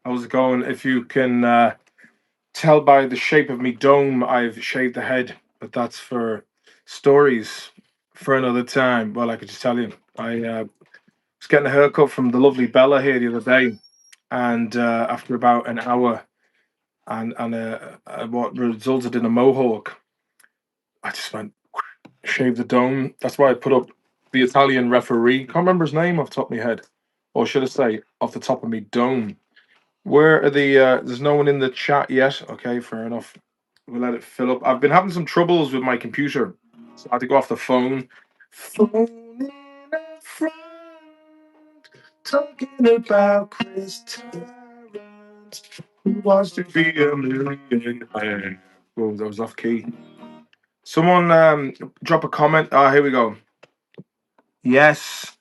How's it going? If you can tell by the shape of me dome, I've shaved the head, but that's for stories for another time. Well, I could just tell you, I was getting a haircut from the lovely Bella here the other day, and after about an hour and what resulted in a mohawk, I just went shave the dome. That's why I put up the Italian referee. Can't remember his name off the top of my head, or should I say off the top of me dome. Where are the? There's no one in the chat yet. Okay, fair enough. We'll let it fill up. I've been having some troubles with my computer, so I had to go off the phone. Phoning a friend, talking about Chris Tarrant, who wants to be a millionaire. Oh, that was off key. Someone drop a comment. Ah, here we go. Yes,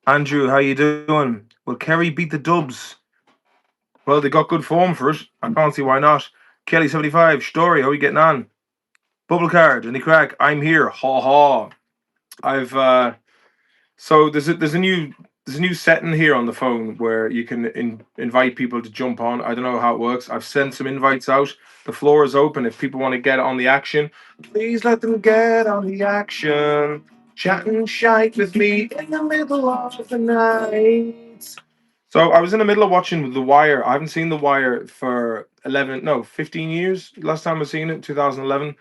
Andrew, how you doing? Will Kerry beat the Dubs? Well, they got good form for it. I can't see why not. Kelly75, Story, how are you getting on? Bubble card, any crack? I'm here. Ha ha. I've so there's a new setting here on the phone where you can invite people to jump on. I don't know how it works. I've sent some invites out. The floor is open if people want to get on the action. Please let them get on the action. Chatting shite with me in the middle of the night. So I was in the middle of watching The Wire. I haven't seen The Wire for 15 years. Last time I seen it, 2011,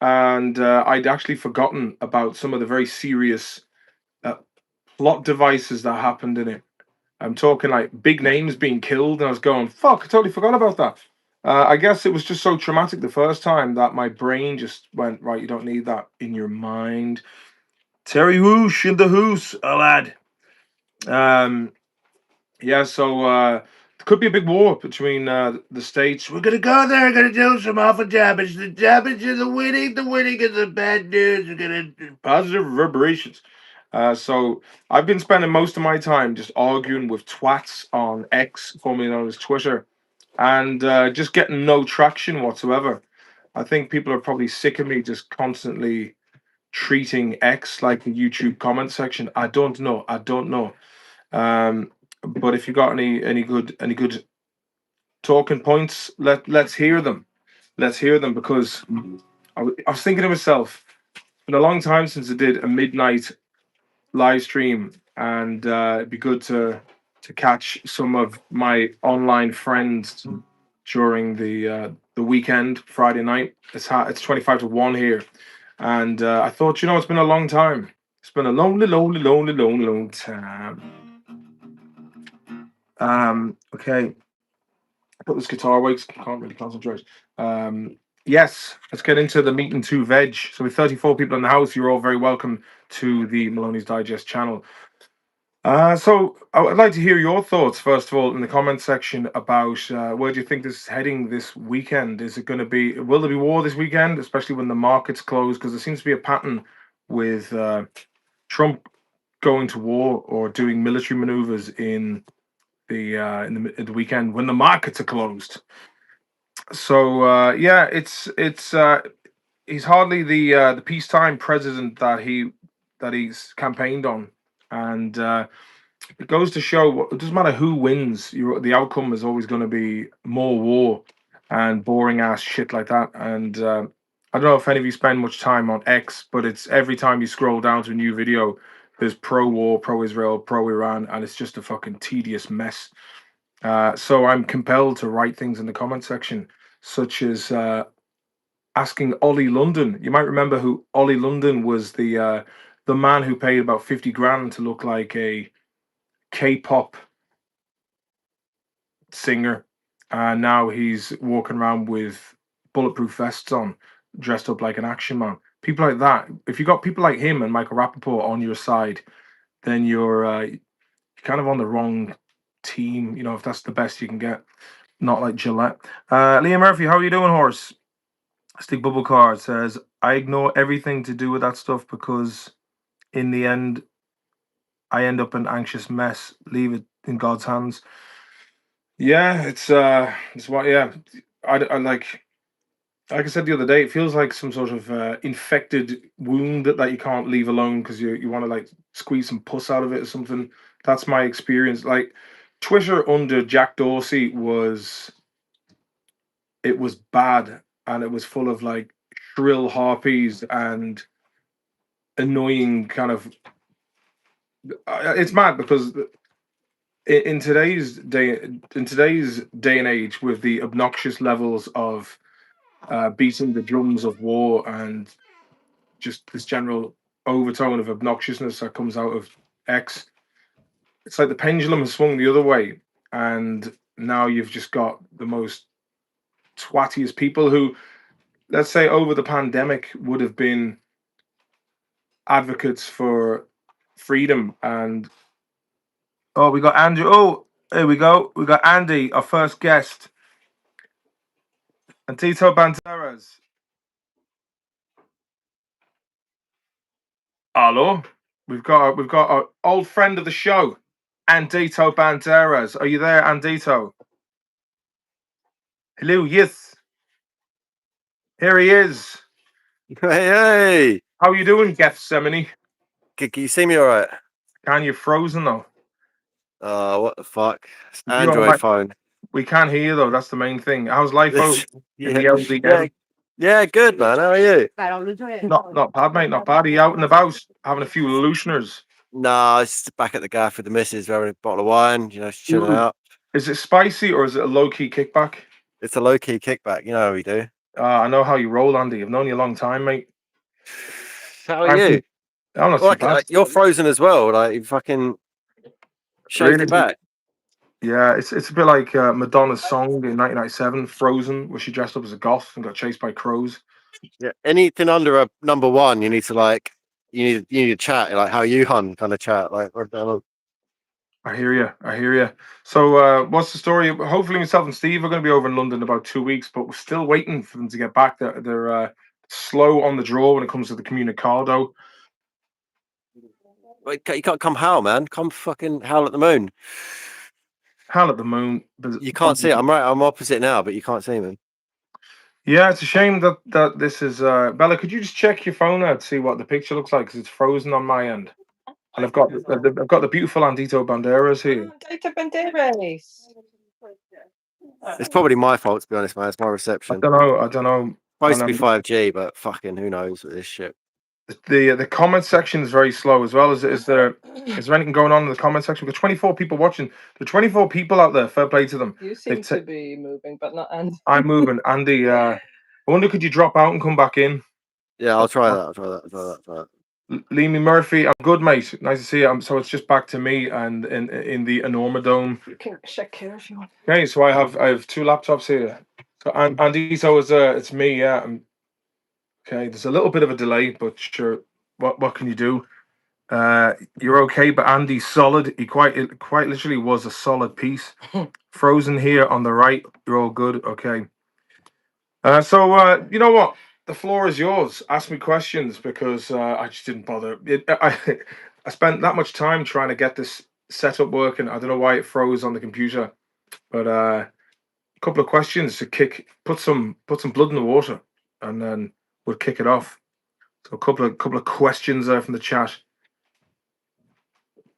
and I'd actually forgotten about some of the very serious uh, plot devices that happened in it. I'm talking like big names being killed, and I was going, "Fuck! I totally forgot about that." I guess it was just so traumatic the first time that my brain just went, "Right, you don't need that in your mind." Terry Whoosh in the hoose, a lad. Um, Yeah, so there could be a big war between the states. We're gonna go there, gonna do some awful damage. The damage is the winning is the bad news. We're gonna positive reverberations. So I've been spending most of my time just arguing with twats on X, formerly known as Twitter, and just getting no traction whatsoever. I think people are probably sick of me just constantly treating X like the YouTube comment section. I don't know. I don't know. Um, but if you got any good talking points, let's hear them. Let's hear them because I was thinking to myself, it's been a long time since I did a midnight live stream, and it'd be good to catch some of my online friends during the weekend, Friday night. It's 25 to 1 here, and I thought, it's been a long time. It's been a lonely, lonely, lonely, lonely, long time. Okay. Put this guitar away 'cause I can't really concentrate. Yes, let's get into the meat and two veg. So with 34 people in the house, you're all very welcome to the Maloney's Digest channel. So I would like to hear your thoughts first of all in the comment section about where do you think this is heading this weekend? Is it going to be will there be war this weekend, especially when the markets close? Because there seems to be a pattern with Trump going to war or doing military maneuvers in the weekend when the markets are closed. So yeah, it's he's hardly the peacetime president that he's campaigned on, and it goes to show it doesn't matter who wins. The outcome is always going to be more war and boring ass shit like that. And I don't know if any of you spend much time on X, but it's every time you scroll down to a new video, there's pro war, pro Israel, pro Iran, and it's just a fucking tedious mess. So I'm compelled to write things in the comment section, such as asking Ollie London. You might remember who Ollie London was, the man who paid about 50 grand to look like a K-pop singer, and now he's walking around with bulletproof vests on, dressed up like an action man. People like that. If you got people like him and Michael Rappaport on your side, then you're kind of on the wrong team. If that's the best you can get. Not like Gillette. Liam Murphy, how are you doing, horse? Stick Bubble Card says, I ignore everything to do with that stuff because in the end, I end up an anxious mess. Leave it in God's hands. Yeah, it's what, yeah. I like I said the other day, it feels like some sort of infected wound that you can't leave alone because you want to like squeeze some pus out of it or something. That's my experience. Like Twitter under Jack Dorsey was bad, and it was full of like shrill harpies and annoying kind of. It's mad because in today's day and age, with the obnoxious levels of beating the drums of war and just this general overtone of obnoxiousness that comes out of X, it's like the pendulum has swung the other way, and now you've just got the most twattiest people who, let's say, over the pandemic would have been advocates for freedom. And oh, we got Andrew. Oh, here we go. We got Andy, our first guest, and Tito Banderas. Hello. We've got our old friend of the show, Andito Banderas. Are you there, Andito? Hello. Yes. Here he is. Hey, How you doing, Gethsemane? can you see me all right? Can you frozen though? What the fuck? It's You all Android right? phone. We can't hear you though. That's the main thing. How's life over in the yeah, LDN? yeah, good man. How are you? Not bad, mate. Not bad. Are you out and about having a few looseners? Nah, it's just back at the gaff with the missus, having a bottle of wine, chilling Ooh. out. Is it spicy or is it a low key kickback? It's a low key kickback, you know how we do. I know how you roll, Andy. I've known you a long time, mate. How are you? I'm not too bad. You're frozen as well. Like you fucking shaved Really? it back. Yeah, it's a bit like Madonna's song in 1997, "Frozen," where she dressed up as a goth and got chased by crows. Yeah, anything under a number one, you need to you need to chat like how you hun kind of chat like. I hear you. I hear you. So, what's the story? Hopefully, myself and Steve are going to be over in London in about 2 weeks, but we're still waiting for them to get back. They're slow on the draw when it comes to the Communicado. Like, you can't come howl, man. Come fucking howl at the moon. Howl at the moon. You can't see it. I'm right. I'm opposite now, but you can't see me. Yeah, it's a shame that this is. Bella, could you just check your phone out to see what the picture looks like? Because it's frozen on my end, and I've got the beautiful Andito Banderas here. Andito Banderas. It's probably my fault, to be honest, man. It's my I reception. don't know. Supposed to be 5G, but fucking who knows with this shit. The comment section is very slow as well. Is there anything going on in the comment section? We've got 24 people watching. There are 24 people out there. Fair play to them. You seem to be moving, but not Andy. I'm moving. Andy, I wonder, could you drop out and come back in? Yeah, I'll try that. Leamy Murphy, I'm good, mate. Nice to see you. So it's just back to me and in the Enormodome. You can check here if you want. Okay, so I have two laptops here. So Andy, so it's me, yeah. Okay, there's a little bit of a delay, but sure, what can you do? You're okay, but Andy's solid. He quite literally was a solid piece. Frozen here on the right. You're all good. Okay. So you know what? The floor is yours. Ask me questions because I just didn't bother. I spent that much time trying to get this setup working. I don't know why it froze on the computer, but a couple of questions to put some blood in the water, and then we'll kick it off. So a couple of questions there from the chat.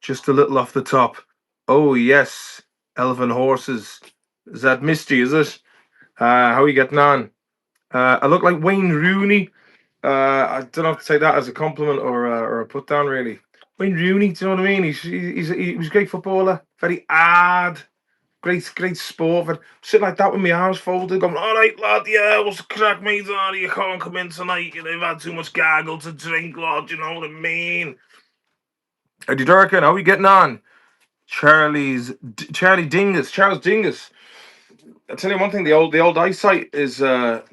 Just a little off the top. Oh yes, Elven Horses. Is that Misty? Is it? How are you getting on? I look like Wayne Rooney. I don't know if to take that as a compliment or a put down. Really, Wayne Rooney. Do you know what I mean? He was a great footballer. Very hard. Great sport. But sitting like that with my arms folded, going, "All right, lad. Yeah, what's the crack, mate? You can't come in tonight. You've had too much gargle to drink, lad. You know what I mean?" Eddie Durkin, how are we getting on? Charlie Dingus, Charles Dingus. I'll tell you one thing: the old eyesight is a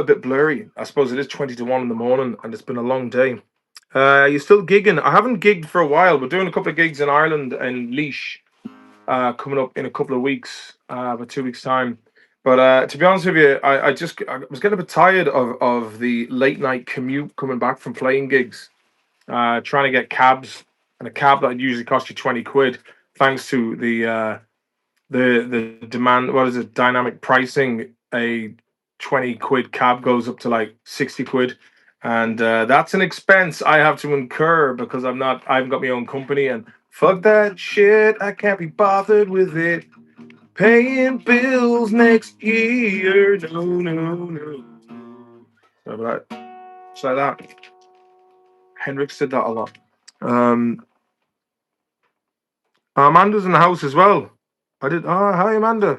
bit blurry. I suppose it is 20 to 1 in the morning, and it's been a long day. You're still gigging? I haven't gigged for a while. We're doing a couple of gigs in Ireland and Laois, coming up in a couple of weeks, about 2 weeks time. But to be honest with you, I was getting a bit tired of the late night commute coming back from playing gigs, trying to get cabs, and a cab that would usually cost you 20 quid, thanks to the demand. What is it? Dynamic pricing. A 20 quid cab goes up to like 60 quid, and that's an expense I have to incur because I haven't got my own company, and fuck that shit. I can't be bothered with it. Paying bills next year. No. So about just like that. Hendrix did that a lot. Amanda's in the house as well. I did. Oh, hi Amanda.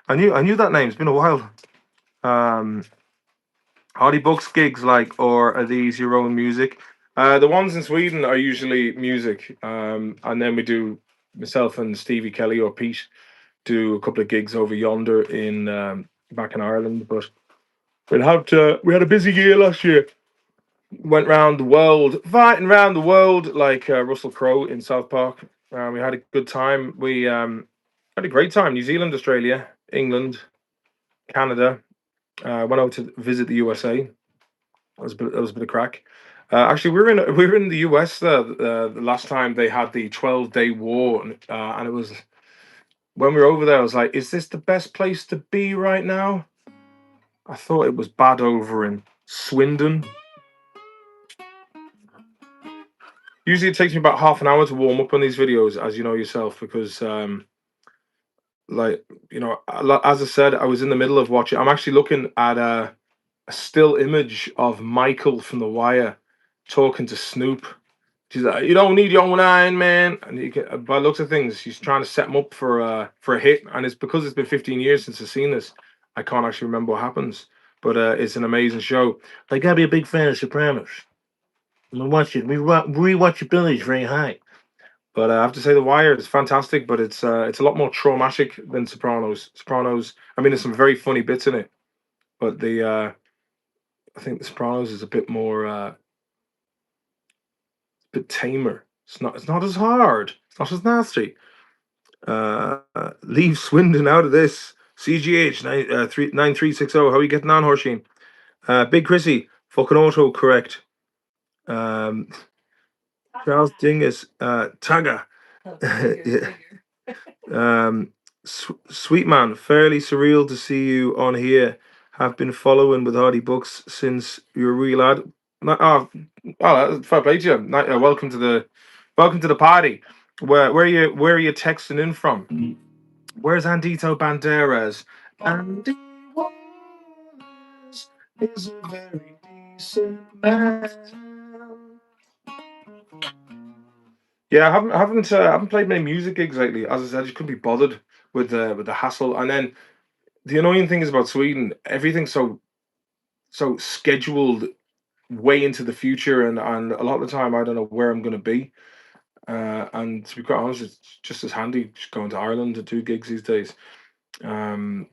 I knew that name. It's been a while. Hardy Books gigs, like, or are these your own music? The ones in Sweden are usually music, and then we do, myself and Stevie Kelly or Pete do a couple of gigs over yonder in back in Ireland. But we had a busy year last year. Went round the world, fighting around the world like Russell Crowe in South Park. We had a good time. We had a great time. New Zealand, Australia, England, Canada. Went out to visit the USA. That was a bit of crack. Actually, we were in the US the last time they had the 12-day war, and it was when we were over there. I was like, "Is this the best place to be right now?" I thought it was bad over in Swindon. Usually, it takes me about half an hour to warm up on these videos, as you know yourself, because like, as I said, I was in the middle of watching. I'm actually looking at a still image of Michael from The Wire talking to Snoop. She's like, "You don't need your own Iron Man," and by the looks of things, she's trying to set him up for a hit. And it's because it's been 15 years since I've seen this, I can't actually remember what happens. But it's an amazing show. I gotta be a big fan of Sopranos. We rewatch your Billy's very high. But I have to say, The Wire is fantastic, but it's a lot more traumatic than Sopranos. Sopranos, I mean, there's some very funny bits in it, but I think The Sopranos is a bit more, bit tamer. It's not as hard. It's not as nasty. Leave Swindon out of this. CGH 9360. How are you getting on, Horsheen? Big Chrissy, fucking auto correct. Charles Dingus, Tagger. Yeah. Sweet man, fairly surreal to see you on here. Have been following with Hardy Books since you were a real lad. Fair play to you. Welcome to the party. Where are you texting in from? Where's Andito Banderas? Andy Wallace is a very decent man. Yeah, I haven't played many music gigs lately. As I said, I just couldn't be bothered with the hassle. And then the annoying thing is about Sweden, everything's so scheduled way into the future, and a lot of the time I don't know where I'm going to be. And to be quite honest, it's just as handy just going to Ireland to do gigs these days. But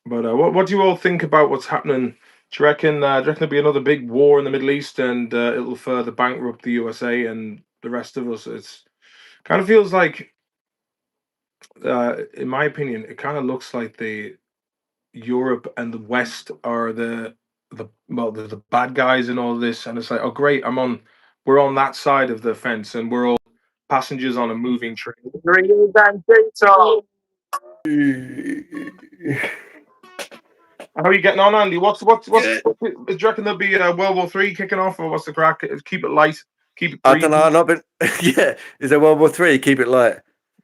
what do you all think about what's happening? Do you reckon there'll be another big war in the Middle East, and it'll further bankrupt the USA and the rest of us? It's kind of feels like, in my opinion, it kind of looks like the Europe and the West are the bad guys in all this, and it's like, oh great, we're on that side of the fence, and we're all passengers on a moving train. How are you getting on, Andy? Do you reckon there'll be World War III kicking off, or what's the crack? Keep it light, keep it. I don't know. Not been. Yeah, is there World War III? Keep it light.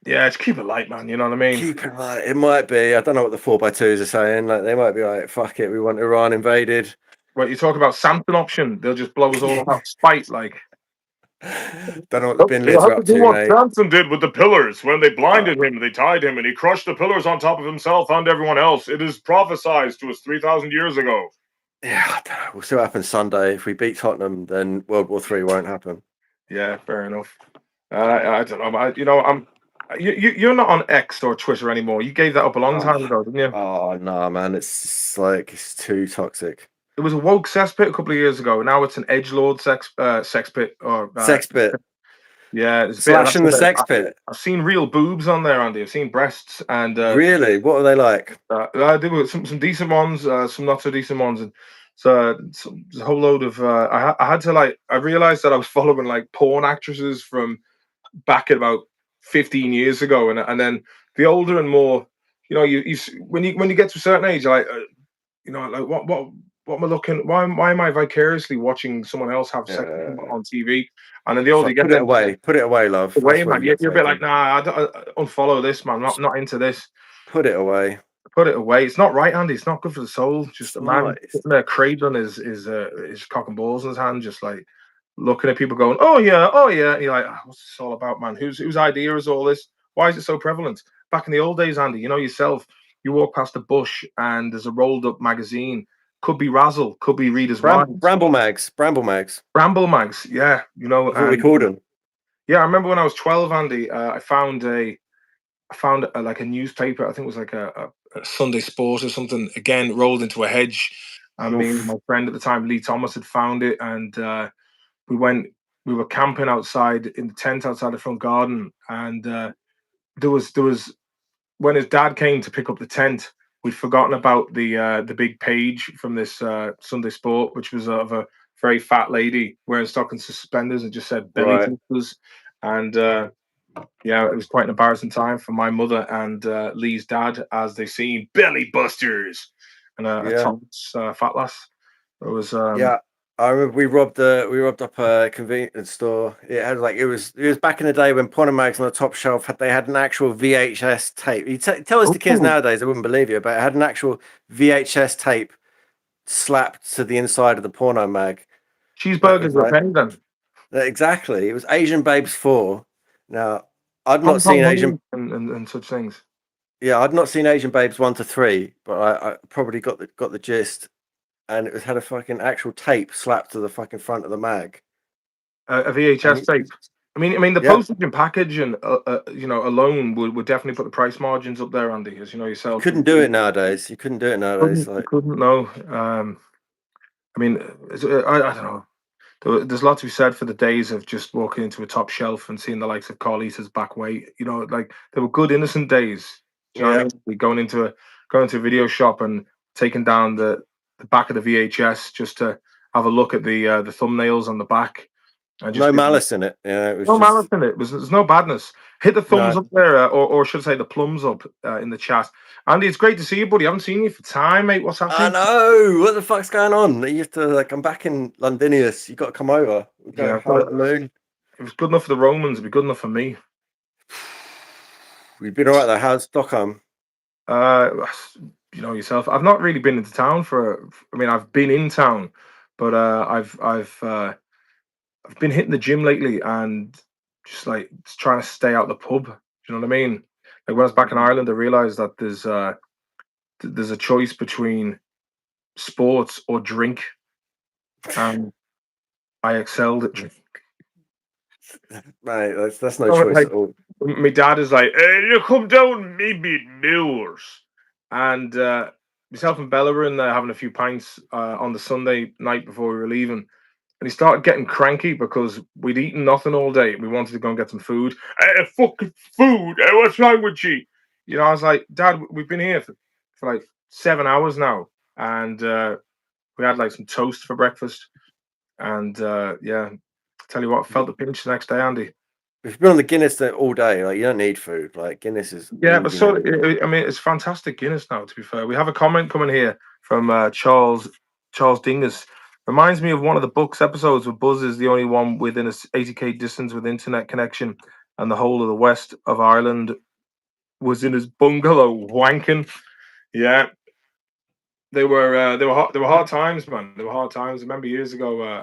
Yeah, just keep it light, man. You know what I mean? Keep it light. It might be. I don't know what the 4x2s are saying. Like, they might be like, "Fuck it, we want Iran invaded." Right, you talk about Samson option. They'll just blow us all out spite, like. Don't know what the bin lids are up to, what mate. Samson did with the pillars when they blinded him, they tied him, and he crushed the pillars on top of himself and everyone else. It is prophesied to us 3,000 years ago. Yeah, I don't know. We'll see what happens Sunday. If we beat Tottenham, then World War III won't happen. Yeah, fair enough. I don't know. You're not on X or Twitter anymore. You gave that up a long time ago, didn't you? Oh no, man! It's too toxic. It was a woke cesspit a couple of years ago. Now it's an edgelord sex pit or sex pit. Yeah, slashing the sex pit. I've seen real boobs on there, Andy. I've seen breasts and really, what are they like? There were some decent ones, some not so decent ones, and so a whole load of. I had to I realized that I was following like porn actresses from back at about 15 years ago, and then the older and more, you when you get to a certain age, like like what what am I looking? Why am I vicariously watching someone else have sex on TV? And then the older you get, Put it away, love. away, That's what man. you're You're a bit like, taking. nah, unfollow this, man. Not into this. Put it away. Put it away. It's not right, Andy. It's not good for the soul. Just It's a man nice. sitting there cradling his cock and balls in his hand, just like looking at people going, oh yeah, oh yeah. And you're like, what's this all about, man? Whose idea is all this? Why is it so prevalent? Back in the old days, Andy, you know yourself, you walk past a bush and there's a rolled up magazine. Could be Razzle, could be Reader's Wives. Bramble mags. Bramble mags, yeah. You know, That's what we called them. yeah, I remember when I was 12, Andy, I found like a newspaper. I think it was like a Sunday Sport or something. Again, rolled into a hedge. And me and my friend at the time, Lee Thomas, had found it, and we were camping outside in the tent outside the front garden, and there was when his dad came to pick up the tent, we'd forgotten about the big page from this Sunday Sport, which was of a very fat lady wearing stocking suspenders and just said belly busters. And yeah, it was quite an embarrassing time for my mother and Lee's dad as they seen belly busters and a Thomas fat lass. It was I remember we robbed up a convenience store. It was back in the day when porno mags on the top shelf they had an actual VHS tape. You tell us the kids nowadays, they wouldn't believe you, but it had an actual VHS tape slapped to the inside of the porno mag. Cheeseburgers were penny then. Exactly. It was Asian Babes 4. Now, I'd not seen Asian and such things. Yeah, I'd not seen Asian Babes 1 to 3, but I probably got the gist. And it had a fucking actual tape slapped to the fucking front of the mag. A VHS tape. I mean, the postage and packaging, alone would definitely put the price margins up there, Andy. As you know yourself, you couldn't do it nowadays. You couldn't. No. I mean, I don't know. There's a lot to be said for the days of just walking into a top shelf and seeing the likes of Carlita's back weight. You know, like they were good innocent days. Do you know what I mean? Going into a video shop and taking down the back of the VHS just to have a look at the thumbnails on the back. And no malice in it. Yeah, it was malice in it. There's no badness. Hit the thumbs up there, or should I say the plums up in the chat. Andy, it's great to see you, buddy. I haven't seen you for time, mate. What's happening? I know. What the fuck's going on? You have to I'm back in Londinius. You got to come over. Yeah, the moon. It was good enough for the Romans. It'd be good enough for me. We've been all right there. How's Stockholm? You know yourself. I've not really been into town I've been in town, but I've been hitting the gym lately and just like trying to stay out the pub. Do you know what I mean? Like when I was back in Ireland, I realized that there's a choice between sports or drink, and I excelled at drink. Mate, that's no choice at all. My dad is like, hey, you come down, maybe Millers. And myself and Bella were in there having a few pints on the Sunday night before we were leaving. And he started getting cranky because we'd eaten nothing all day. We wanted to go and get some food. Hey, fucking food! Hey, what's wrong with you? You know, I was like, Dad, we've been here for like 7 hours now. And we had like some toast for breakfast. And yeah, tell you what, I felt the pinch the next day, Andy. If you've been on the Guinness all day, like you don't need food. Like Guinness is but it's fantastic Guinness now. To be fair, we have a comment coming here from Charles Dingus. Reminds me of one of the Books episodes where Buzz is the only one within a 80k distance with internet connection, and the whole of the west of Ireland was in his bungalow wanking. Yeah, they were hard times, man. They were hard times. I remember years ago,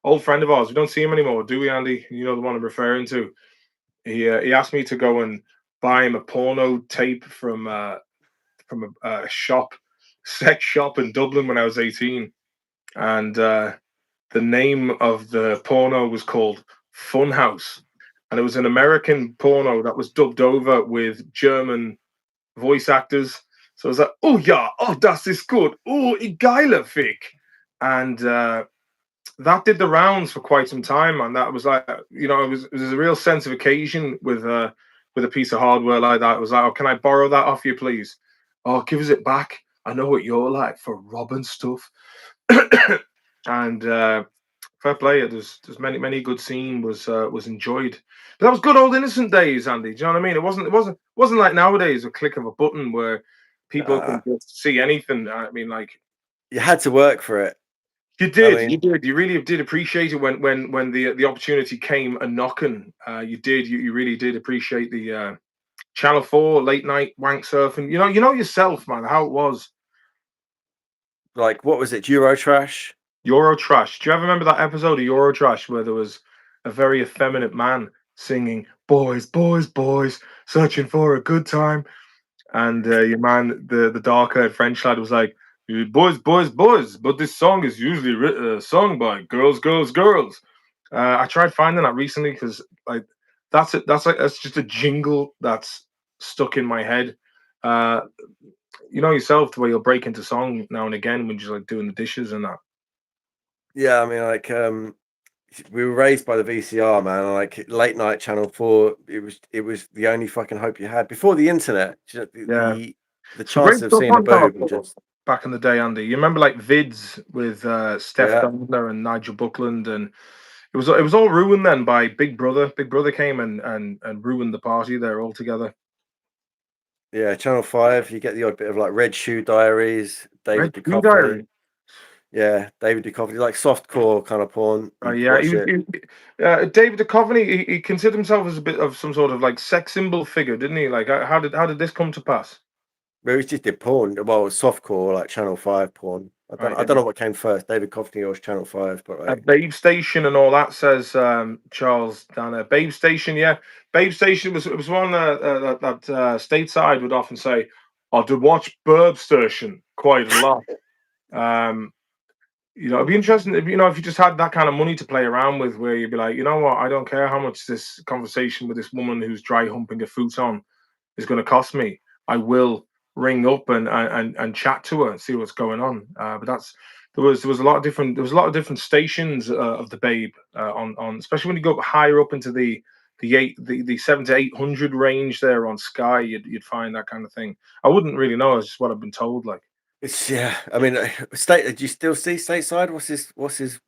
old friend of ours. We don't see him anymore, do we, Andy? You know the one I'm referring to. He asked me to go and buy him a porno tape from a sex shop in Dublin when I was 18, and the name of the porno was called Funhouse, and it was an American porno that was dubbed over with German voice actors. So I was like, oh yeah, oh das ist gut, oh geile Fick, and that did the rounds for quite some time, and that was like, you know, it was a real sense of occasion with a piece of hardware like that. It was like, oh, can I borrow that off you, please? Oh, give us it back. I know what you're like for robbing stuff. And fair play. There's many good scene was enjoyed. But that was good old innocent days, Andy. Do you know what I mean? It wasn't like nowadays a click of a button where people can just see anything. I mean, like. you had to work for it. You did, mean- you did. You really did appreciate it when the opportunity came a knocking. You did. You really did appreciate the Channel 4 late night wank surfing. You know yourself, man, how it was. Like, what was it? Eurotrash? Eurotrash. Do you ever remember that episode of Eurotrash where there was a very effeminate man singing "Boys, boys, boys, searching for a good time," and your man, the dark-haired French lad, was like, "Boys, boys, boys," but this song is usually sung by girls, girls, girls. I tried finding that recently because like that's it. That's just a jingle that's stuck in my head. Uh, you know yourself the way you'll break into song now and again when you're like doing the dishes and that. Yeah, I mean, like, we were raised by the VCR, man. Like late night Channel 4, it was the only fucking hope you had before the internet. The Some great chances of stuff seeing a on Channel boob were 4 just back in the day, Andy. You remember like vids with Steph Yeah. Gardner and Nigel Buckland, and it was all ruined then by Big Brother. Big Brother came and ruined the party there altogether. Yeah, Channel 5, you get the odd bit of like Red Shoe Diaries, David Red Shoe Duchovny. Diaries. Yeah, David Duchovny, like softcore kind of porn. Yeah, David Duchovny. He considered himself as a bit of some sort of like sex symbol figure, didn't he? Like, how did this come to pass? Well, he just did porn. Well, softcore, like Channel 5 porn. I don't know what came first, David Duchovny or Channel 5, but like, Babe Station and all that, says Charles Danner. Babe Station, yeah. Babe Station was one that stateside would often say, I did watch Burb Station quite a lot. It'd be interesting if if you just had that kind of money to play around with, where you'd be like, you know what, I don't care how much this conversation with this woman who's dry humping a futon is going to cost me. I will ring up and chat to her and see what's going on. But there was a lot of different stations of the Babe on especially when you go higher up into the 7 to 800 range there on Sky, you'd find that kind of thing. I wouldn't really know. It's just what I've been told. Like, yeah. I mean, do you still see Stateside? What's his fucking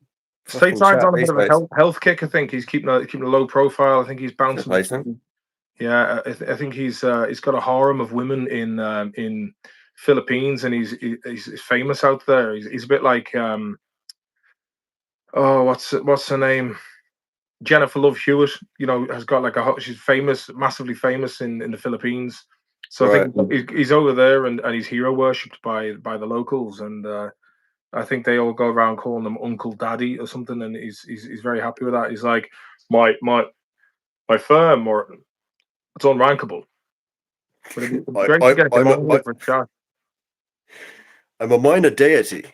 Stateside's chat on a these bit of a days? health kick. I think he's keeping a low profile. I think he's bouncing. Replacement. Yeah, I think he's got a harem of women in Philippines, and he's famous out there. He's a bit like what's her name? Jennifer Love Hewitt. Has got like she's famous, massively famous in the Philippines. So I think he's over there, and he's hero worshipped by the locals, and I think they all go around calling him Uncle Daddy or something, and he's very happy with that. He's like my firm, Morton. It's unrankable. But it'd be great to get him on for a chat. I'm a minor deity.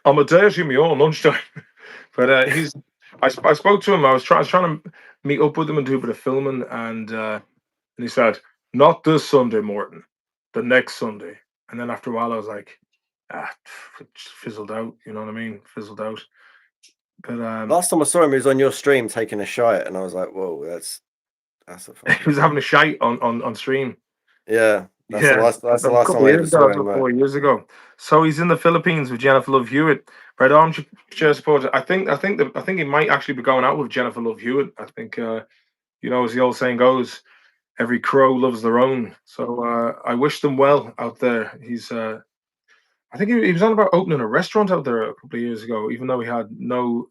I'm a deity in my own lunchtime. But I spoke to him. I was trying to meet up with him and do a bit of filming, and he said, "Not this Sunday, Morton. The next Sunday." And then after a while, I was like, it just fizzled out. You know what I mean? Fizzled out. But last time I saw him, he was on your stream taking a shite, and I was like, "Whoa, that's a." He was having a shite on stream. Yeah, that's the last time I ever saw him. 4 years ago. So he's in the Philippines with Jennifer Love Hewitt. Red Armchair Supporter. I think he might actually be going out with Jennifer Love Hewitt. I think as the old saying goes, every crow loves their own. So I wish them well out there. He's I think he was on about opening a restaurant out there a couple of years ago, even though he had no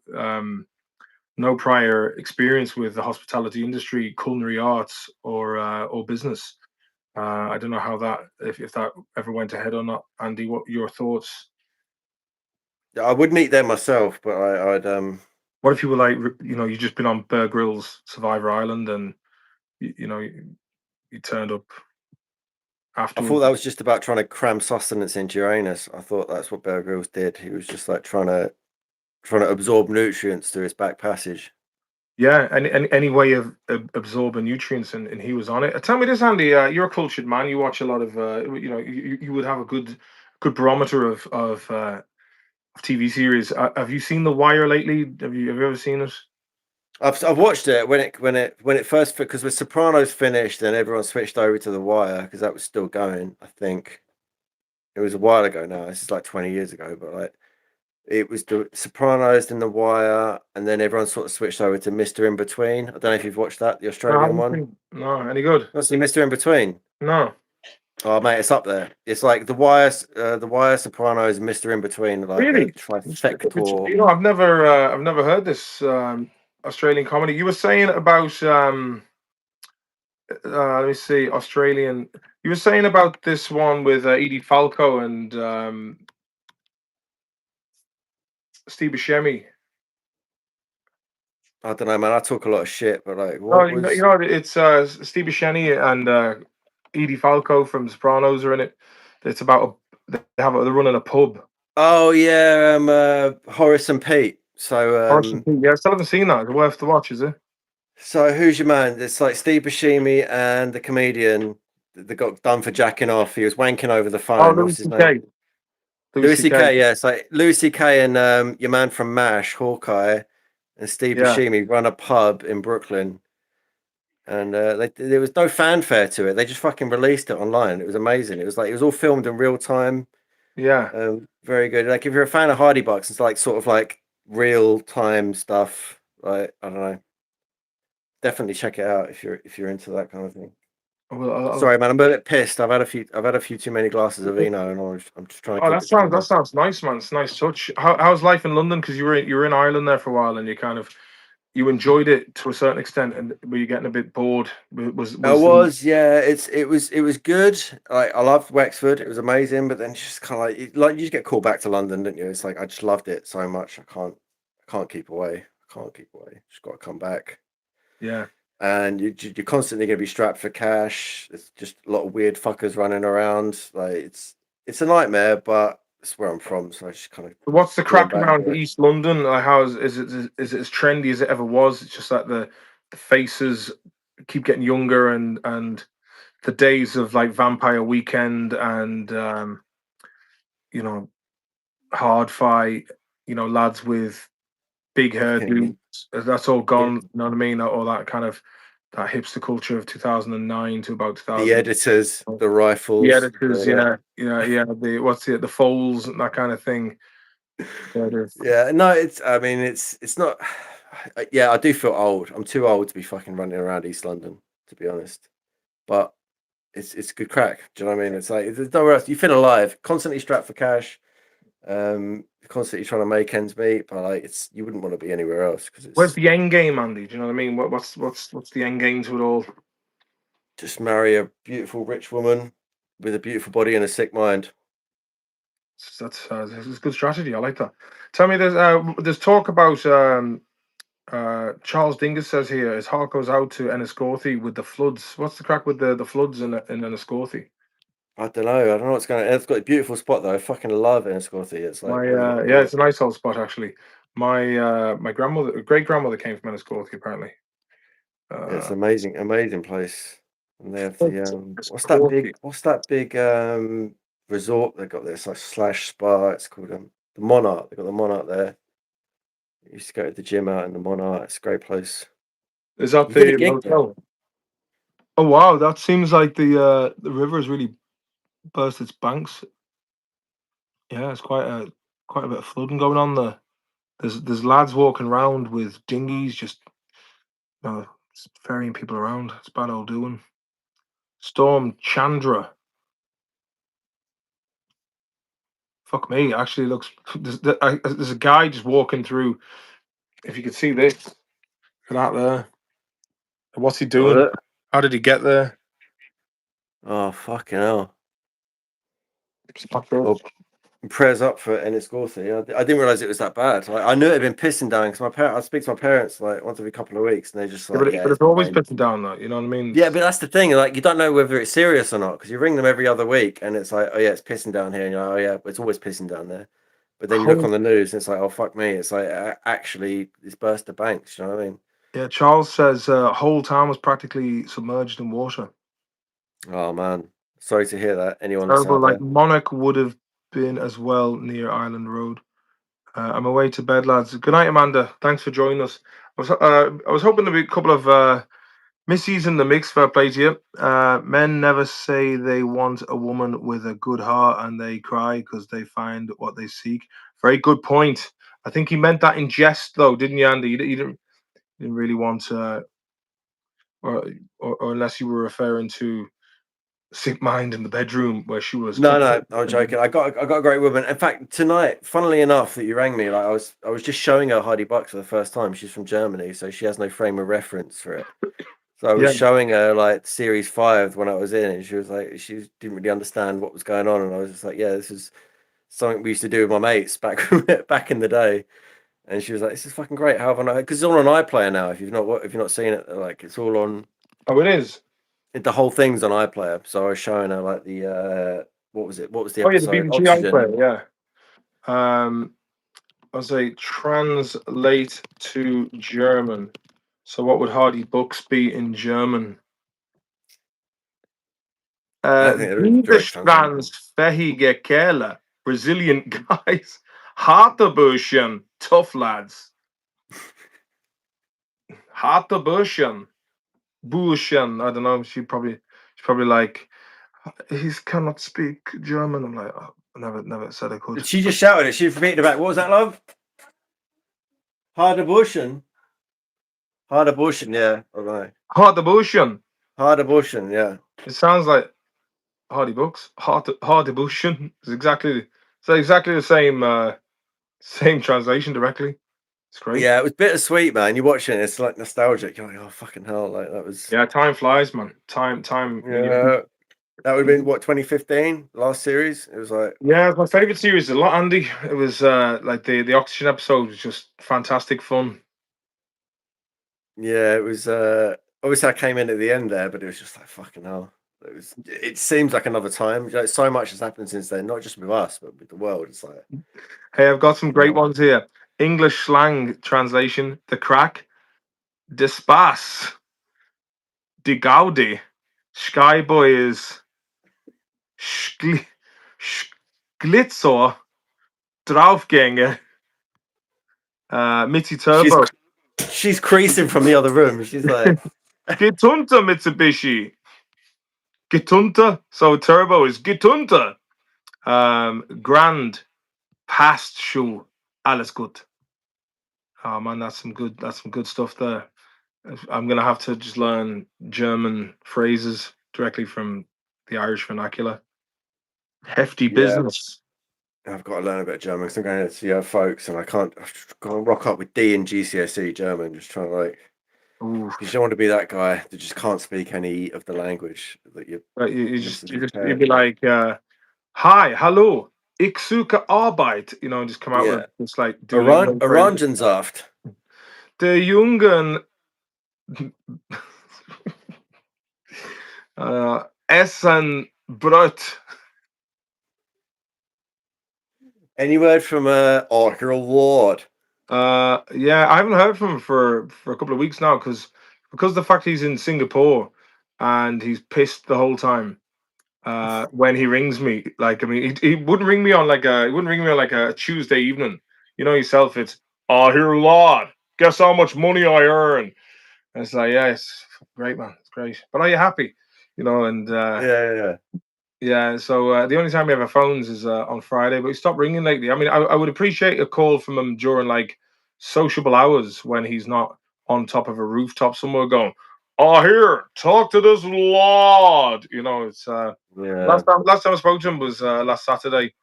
prior experience with the hospitality industry, culinary arts, or business. I don't know how that if that ever went ahead or not. Andy, what your thoughts? I wouldn't eat there myself, but I'd What if you were like, you've just been on Bear Grylls Survivor Island, and you turned up afterwards? I thought that was just about trying to cram sustenance into your anus. I thought that's what Bear Grylls did. He was just like trying to absorb nutrients through his back passage. Yeah, and any way of absorbing nutrients, and he was on it. Tell me this, Andy. You're a cultured man. You watch a lot of, you would have a good barometer of TV series. Have you seen The Wire lately? Have you ever seen it? I've watched it when it first, because with Sopranos finished, then everyone switched over to The Wire because that was still going. I think it was a while ago now. This is like 20 years ago, but like it was the Sopranos, then The Wire, and then everyone sort of switched over to Mr. In Between. I don't know if you've watched that, the Australian one. No, any good? Not see Mr. In Between. No. Oh mate, it's up there. It's like The Wire, Sopranos, Mr. In Between, like Really? the trifecta. You know, I've never heard this Australian comedy. You were saying about let me see, Australian. You were saying about this one with Edie Falco and Steve Buscemi. I don't know, man. I talk a lot of shit, but like, Oh, what you was? know, it's Steve Buscemi and Edie Falco from Sopranos are in it. It's about they're running a pub. Oh yeah, Horace and Pete. So Yeah, I still haven't seen that. It's worth the watch, is it? so who's your man? It's like Steve Buscemi and the comedian that got done for jacking off. He was wanking over the Oh, phone. Louis What's his name? C.K. Louis C.K. Yeah, it's like Louis C.K. and your man from MASH, Hawkeye, and Steve Yeah. Buscemi run a pub in Brooklyn, and there was no fanfare to it. They just fucking released it online. It was amazing. It was like it was all filmed in real time. Yeah. Very good. Like if you're a fan of Hardy Bucks, it's like sort of like real time stuff. Like I don't know. Definitely check it out if you're into that kind of thing. Well, Sorry, man, I'm a bit pissed. I've had a few too many glasses of Vino, and I'm just trying to oh, keep that sounds nice, man. It's a nice touch. How's life in London? Because you were in Ireland there for a while, and you enjoyed it to a certain extent, and were you getting a bit bored? Yeah. It was good. I loved Wexford. It was amazing, but then just kind of like you just get called back to London, don't you? It's like I just loved it so much. I can't keep away. I can't keep away. Just got to come back. Yeah. And you're constantly going to be strapped for cash. It's just a lot of weird fuckers running around. Like it's a nightmare, but it's where I'm from, so I just kind of What's the going crack back around to it. East London? Like, is it as trendy as it ever was? It's just like the faces keep getting younger, and the days of like Vampire Weekend and you know Hard Fight, lads with big Fucking hairdos. That's all yeah. gone. You know what I mean? All that kind of that hipster culture of 2009 to about The 2000. editors, the The rifles. editors, yeah. The folds and that kind of thing. Yeah, no, I mean, it's not. Yeah, I do feel old. I'm too old to be fucking running around East London, to be honest. But it's good crack. Do you know what I mean? It's like there's nowhere else. You feel alive, constantly strapped for cash, constantly trying to make ends meet. But like, you wouldn't want to be anywhere else because Where's it's the end game, Andy? Do you know what I mean? What's the end game to it all? just marry a beautiful rich woman with a beautiful body and a sick mind. That's a good strategy. I like that. Tell me, there's talk about Charles Dingus says here his heart goes out to Enniscorthy with the floods. What's the crack with the floods in Enniscorthy? I don't know. I don't know what's going on. It's got a beautiful spot though. I fucking love Enniscorthy. It's like really Yeah, cool. it's a nice old spot actually. My great grandmother came from Enniscorthy apparently. Yeah, it's Uh, an amazing place. And they have the Enniscorthy. what's that big resort they got there? It's like slash spa. It's called the Monarch. They got the Monarch there. I used to go to the gym out in the Monarch. It's a great place. Is that You did a the gig there. hotel? Oh wow, that seems like the river has really burst its banks. Yeah, it's quite a bit of flooding going on there. There's lads walking around with dinghies, just ferrying people around. It's bad old doing. Storm Chandra. Fuck me. Actually, looks there's a guy just walking through. If you could see this, look at that there. What's he doing? Oh, How did he get there? fucking hell. It's not sure. Well, prayers up for Enniscorthy. I didn't realize it was that bad. Like, I knew it had been pissing down because I speak to my parents like once every couple of weeks, and they're just Yeah, like, yeah, but it's it's always fine. pissing down though. You know what I mean? Yeah, but that's the thing. Like, you don't know whether it's serious or not because you ring them every other week, and it's like, oh yeah, it's pissing down here, and you're like, oh yeah, but it's always pissing down there. But then you look on the news, and it's like, oh fuck me, it's like actually it's burst the banks. You know what I mean? Yeah, Charles says whole town was practically submerged in water. Oh man, sorry to hear that. Anyone that's Terrible. out Like there. Monarch would have been as well near Island Road. I'm away to bed, lads. Good night, Amanda. Thanks for joining us. I was hoping to be a couple of missies in the mix. Fair play to you. Men never say they want a woman with a good heart, and they cry because they find what they seek. Very good point. I think he meant that in jest, though, didn't you, Andy? You didn't really want, or unless you were referring to sick mind in the bedroom where she was. No, I'm joking. I got a great woman. In fact, tonight, funnily enough, that you rang me, like I was just showing her Heidi Bucks for the first time. She's from Germany, so she has no frame of reference for it. So I was Yeah. showing her like series 5 when I was in, and she was like, she didn't really understand what was going on, and I was just like, yeah, this is something we used to do with my mates back in the day. And she was like, this is fucking great. How have I not? Because it's all on iPlayer now. If you've not seen it, like it's all on. Oh, it is. The whole thing's on iPlayer. So I was showing her like the what was it? What was the Oh yeah, the episode? BBC Oxygen. iPlayer. Yeah. I'll say translate to German. So what would Hardy Bucks be in German? I don't think there is a direct translation. Widerstandsfähige Kerle, resilient guys, harte Burschen, tough lads. Harte Burschen, I don't know. She's probably like, he cannot speak German. I'm like, oh, I never said I could. She just shouted it. She repeated about what was that, love? Harder Burschen, yeah. Okay. Harte Burschen. Harder Burschen, yeah. It sounds like Hardy Bucks. Hardy Burschen is exactly the same translation directly. It's great. Yeah, it was bittersweet, man. You watch it, it's like nostalgic. You're like, oh fucking hell, like that was. Yeah, time flies, man. Time. Yeah, that would have been what 2015 last series. It was like. Yeah, it's my favorite series a lot, Andy. It was like the Oxygen episode was just fantastic fun. Yeah, it was. Obviously, I came in at the end there, but it was just like fucking hell. It seems like another time. Like, so much has happened since then, not just with us, but with the world. It's like. Hey, I've got some great ones here. English slang translation: the crack, the spas, the gaudi, sky boys, Glitzer, draufgänge, Mitzi Turbo. She's creasing from the other room. She's like, Getunter Mitsubishi. Getunter. So Turbo is Getunter. Grand. Past shoe. Alles gut. Oh man, that's some good stuff there. I'm gonna have to just learn German phrases directly from the Irish vernacular. Hefty business. I've got to learn a bit of German because I'm going to see folks, and I've got to rock up with D in GCSE German, just trying to like. Because you don't want to be that guy that just can't speak any of the language that you. You'd be like, "Hi, hallo, ich suche Arbeit," and just come out with it's like Orangensaft. Der Jungen Essen Brot. Any word from your Lord? Yeah, I haven't heard from him for a couple of weeks now because the fact he's in Singapore and he's pissed the whole time. When he rings me, like I mean, he wouldn't ring me on like a Tuesday evening. You know yourself, it's here, Lord. Guess how much money I earn. And it's like, yeah, it's great, man. It's great. But are you happy? And yeah. So the only time we have our phones is on Friday, but he stopped ringing lately. I mean, I would appreciate a call from him during like sociable hours when he's not on top of a rooftop somewhere going, here, talk to this lord. It's last time I spoke to him was last Saturday,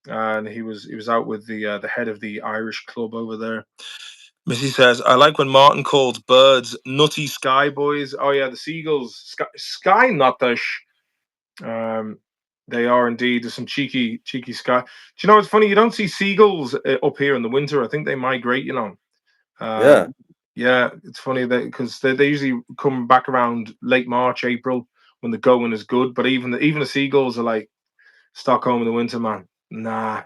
and he was out with the head of the Irish club over there. Missy says, I like when Martin calls birds nutty sky boys. Oh yeah, the seagulls, sky nutters. They are indeed. There's some cheeky sky. Do you know what's funny? You don't see seagulls up here in the winter. I think they migrate. Yeah, it's funny that because they usually come back around late March, April when the going is good. But even the seagulls are like Stockholm in the winter, man. Nah.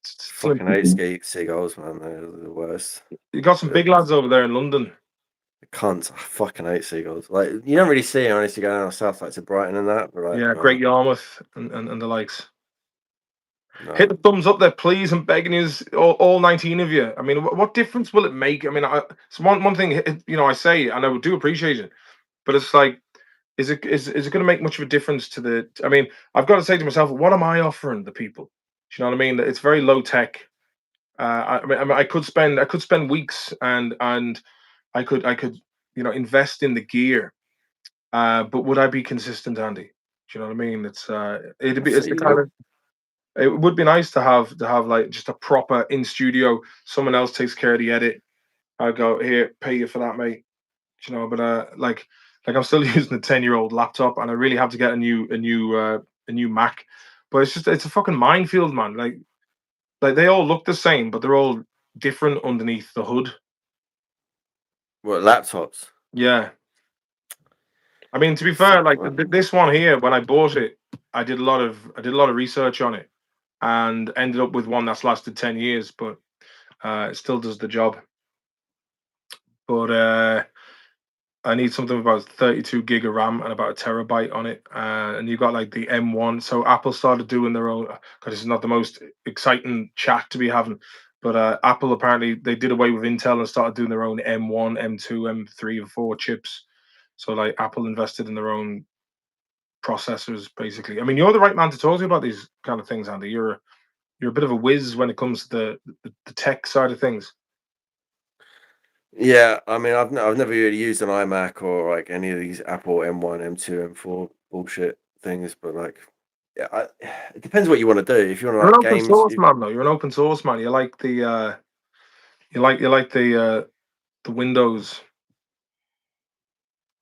Fucking hate seagulls, man. They're the worst. You got some big lads over there in London. Cunts. I fucking hate seagulls. Like you don't really see them unless you go down south, like to Brighton and that. But like, yeah, Great Yarmouth and the likes. No. Hit the thumbs up there, please. I'm begging you, all 19 of you. I mean, what difference will it make? I mean, it's one thing. I say, and I do appreciate it, but it's like, is it going to make much of a difference to the? I mean, I've got to say to myself, what am I offering the people? Do you know what I mean? It's very low tech. I mean, I could spend weeks and I could invest in the gear, but would I be consistent, Andy? Do you know what I mean? It'd be So it's the kind of it would be nice to have like just a proper in studio. Someone else takes care of the edit. I go here, pay you for that, mate. You know, but like I'm still using a 10-year-old laptop, and I really have to get a new Mac. But it's a fucking minefield, man. Like they all look the same, but they're all different underneath the hood. what, laptops? Yeah. I mean, to be fair, Fuck, like man. this one here, when I bought it, I did a lot of research on it, and ended up with one that's lasted 10 years, but it still does the job. But I need something with about 32 gig of RAM and about a terabyte on it. And you've got like the M1. So Apple started doing their own. Because this is not the most exciting chat to be having, but Apple apparently they did away with Intel and started doing their own M1, M2, M3, and 4 chips. So like Apple invested in their own processors, basically. I mean, you're the right man to talk to about these kind of things, Andy. You're a bit of a whiz when it comes to the tech side of things. Yeah, I mean, I've never really used an iMac or like any of these Apple M1, M2, M4 bullshit things, but like, yeah, it depends what you want to do. If you want to You're an like open games, source man, though. You're an open source man. You like the Windows.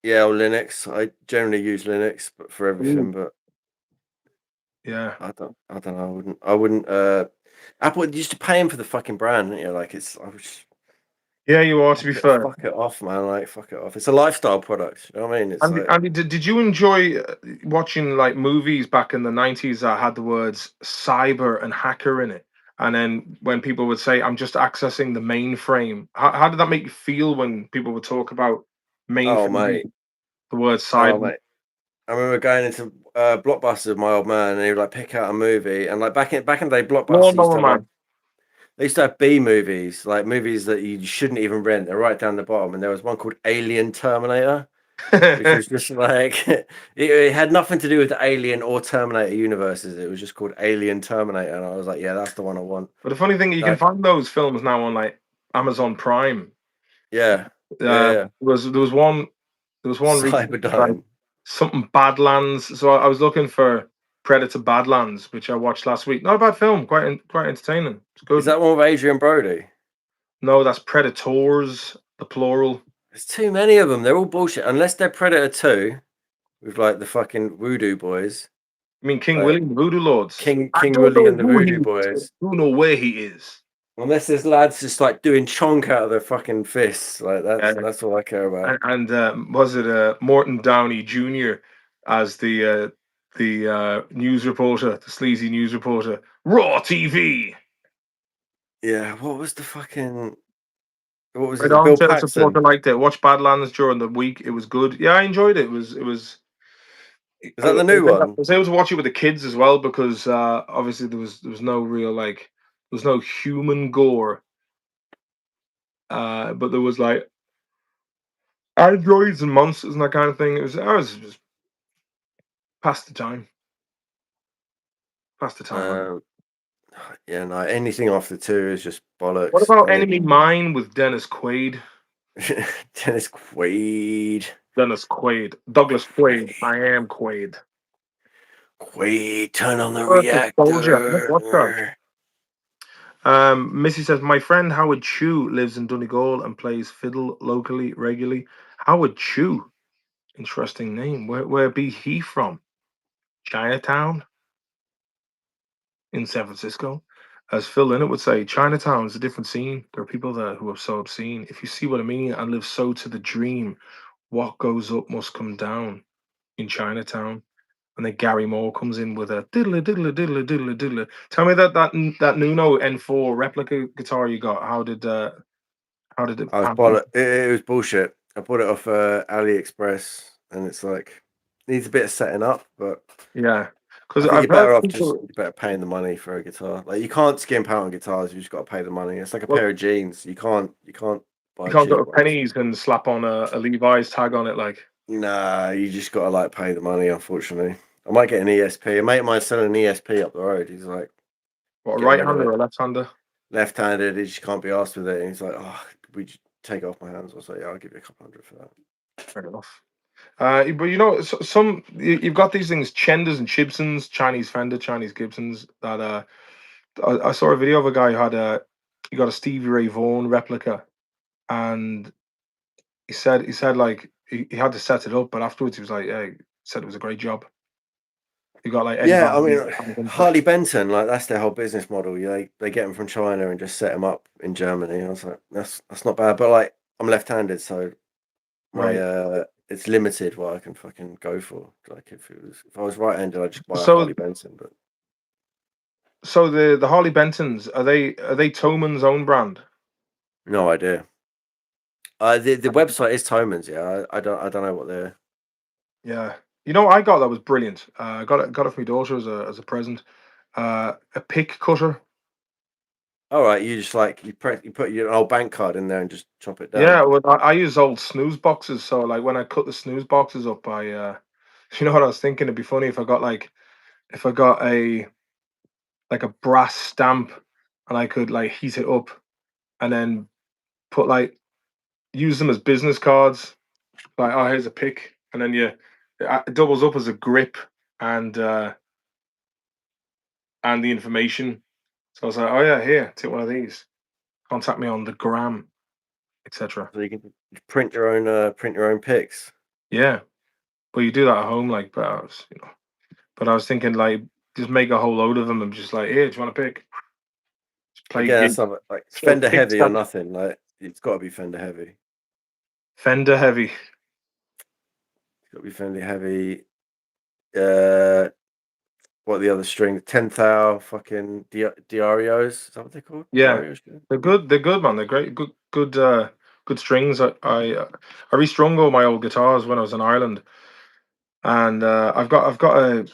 yeah, or Linux. I generally use Linux, but for everything. But Yeah. I don't know. I wouldn't. Apple used to pay him for the fucking brand, didn't you? Like I was. Yeah, you are, to be fair. Fuck it off, man. Like, fuck it off. It's a lifestyle product. You know what I mean? It's Andy, like, Andy, did you enjoy watching like movies back in the 90s that had the words cyber and hacker in it? And then when people would say, I'm just accessing the mainframe, how did that make you feel when people would talk about oh, mainframe, mate. the word Oh, cyber? mate. I remember going into Blockbuster with my old man, and he would like pick out a movie, and like back in the day, Blockbuster used to Lawnmower have like Man. they used to have B movies, like movies that you shouldn't even rent. They're right down the bottom, and there was one called Alien Terminator, which was just like it had nothing to do with the Alien or Terminator universes. It was just called Alien Terminator, and I was like, yeah, that's the one I want. But the funny thing, you can Like, find those films now on like Amazon Prime. yeah, Uh, yeah, there was one recently, like Cyberdyne. something Badlands. So I was looking for Predator Badlands, which I watched last week. Not a bad film, quite entertaining. It's Is good. that one with Adrian Brody? No, that's Predators, the plural. There's too many of them. They're all bullshit. Unless they're Predator 2 with like the fucking Voodoo Boys, I mean King like William, the Voodoo Lords. I King don't Willie know and the who he Voodoo is. I Boys. don't know where he is. Unless there's lads just like doing chonk out of their fucking fists, like Yeah. that's all I care about. And was it Morton Downey Jr. as the news reporter, the sleazy news reporter, Raw TV. Yeah, what was the fucking what was Right it? on, Bill tell us support Paxton. I liked it. Watch Badlands during the week. It was good. Yeah, I enjoyed it. It was. Is that the new I one? was able to watch it with the kids as well because obviously there was no real like there was no human gore, but there was like androids and monsters and that kind of thing. I was just past the time, past the time. Um, yeah, no, anything after 2 is just What bollocks. about Enemy Mine with Dennis Quaid? Dennis Quaid. Dennis Quaid, Douglas Quaid. I am Quaid. Quaid, turn on the Perfect soldier. What's that? reactor. Missy says, my friend Howard Chu lives in Donegal and plays fiddle locally regularly. Howard Chu, interesting name. Where be he from? Chinatown in San Francisco. As Phil Lynott would say, Chinatown is a different scene. There are people there who are so obscene. If you see what I mean, and live so to the dream, what goes up must come down in Chinatown. And then Gary Moore comes in with a diddle diddle diddle diddle diddle. Tell me that Nuno N4 replica guitar you got. How did it I was happen? it was bullshit. I bought it off AliExpress, and it's like needs a bit of setting up, but Yeah, I because think I've you're better heard off just people. you're better paying the money for a guitar. Like you can't skimp out on guitars. You just got to pay the money. It's like a Well, pair of jeans. You can't you buy can't go cheap to ones. Pennies and slap on a Levi's tag on it, like Nah, you just got to like pay the money. Unfortunately, I might get an ESP. A mate of mine selling an ESP up the road. He's like what, a getting right rid of hander it. or a left hander. Left-handed. He just can't be asked with it. And he's like, oh, we take it off my hands. I was like, yeah, I'll give you a couple hundred for that. Fair enough. But you've got these things, Chenders and Chibsons, Chinese Fender, Chinese Gibsons. That I saw a video of a guy who he got a Stevie Ray Vaughan replica, and he said like he had to set it up, but afterwards he was like, yeah, he said it was a great job. You got like Eddie Yeah, I Van mean, Harley Benton, like that's their whole business model. They get them from China and just set them up in Germany. I was like, that's not bad. But like, I'm left-handed, so my right. it's limited what I can fucking go for. Like if I was right-handed, I'd just buy a So Harley Benton. But so the Harley Bentons, are they Thoman's own brand? no idea. The website is Tomans. Yeah, I don't know what they're. Yeah. You know what I got that was brilliant. I got it for my daughter as a present. A pick cutter. All right, you just like you put your old bank card in there and just chop it down. Yeah, well, I use old snooze boxes, so like when I cut the snooze boxes up, you know what I was thinking? It'd be funny if I got a like a brass stamp, and I could like heat it up, and then put like use them as business cards. Like, oh, here's a pick, and then it doubles up as a grip and the information. So I was like, oh yeah, here, take one of these. Contact me on the gram, etc. So you can print your own pics. Yeah, but you do that at home, like, But I was thinking, like, just make a whole load of them and just like, here, do you want to pick? Just play Again, games. that's not like So Fender pick heavy or stuff. nothing. Like it's got to be Fender heavy. Fender heavy. It's got to be Fender heavy. Uh, what are the other string? 10 thou fucking Diarios. Is that what they're called? Yeah, Diarios. they're good. They're good, man. They're great. Good strings. I restrung all my old guitars when I was in Ireland, and I've got a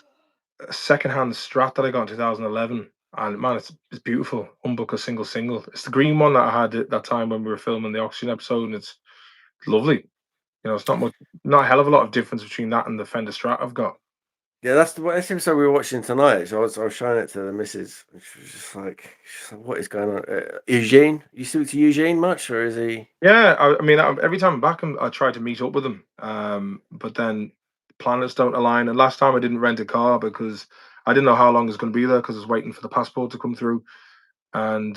secondhand Strat that I got in 2011, and man, it's beautiful. Humbucker single. It's the green one that I had at that time when we were filming the Oxygen episode, and it's lovely. It's not a hell of a lot of difference between that and the Fender Strat I've got. Yeah, that's the episode we were watching tonight. So I was showing it to the missus. And she was just like, "What is going on?" Eugene, you speak to Eugene much, or is he? Yeah, I mean, every time I'm back, I try to meet up with them, but then planets don't align. And last time I didn't rent a car because I didn't know how long it was going to be there because I was waiting for the passport to come through, and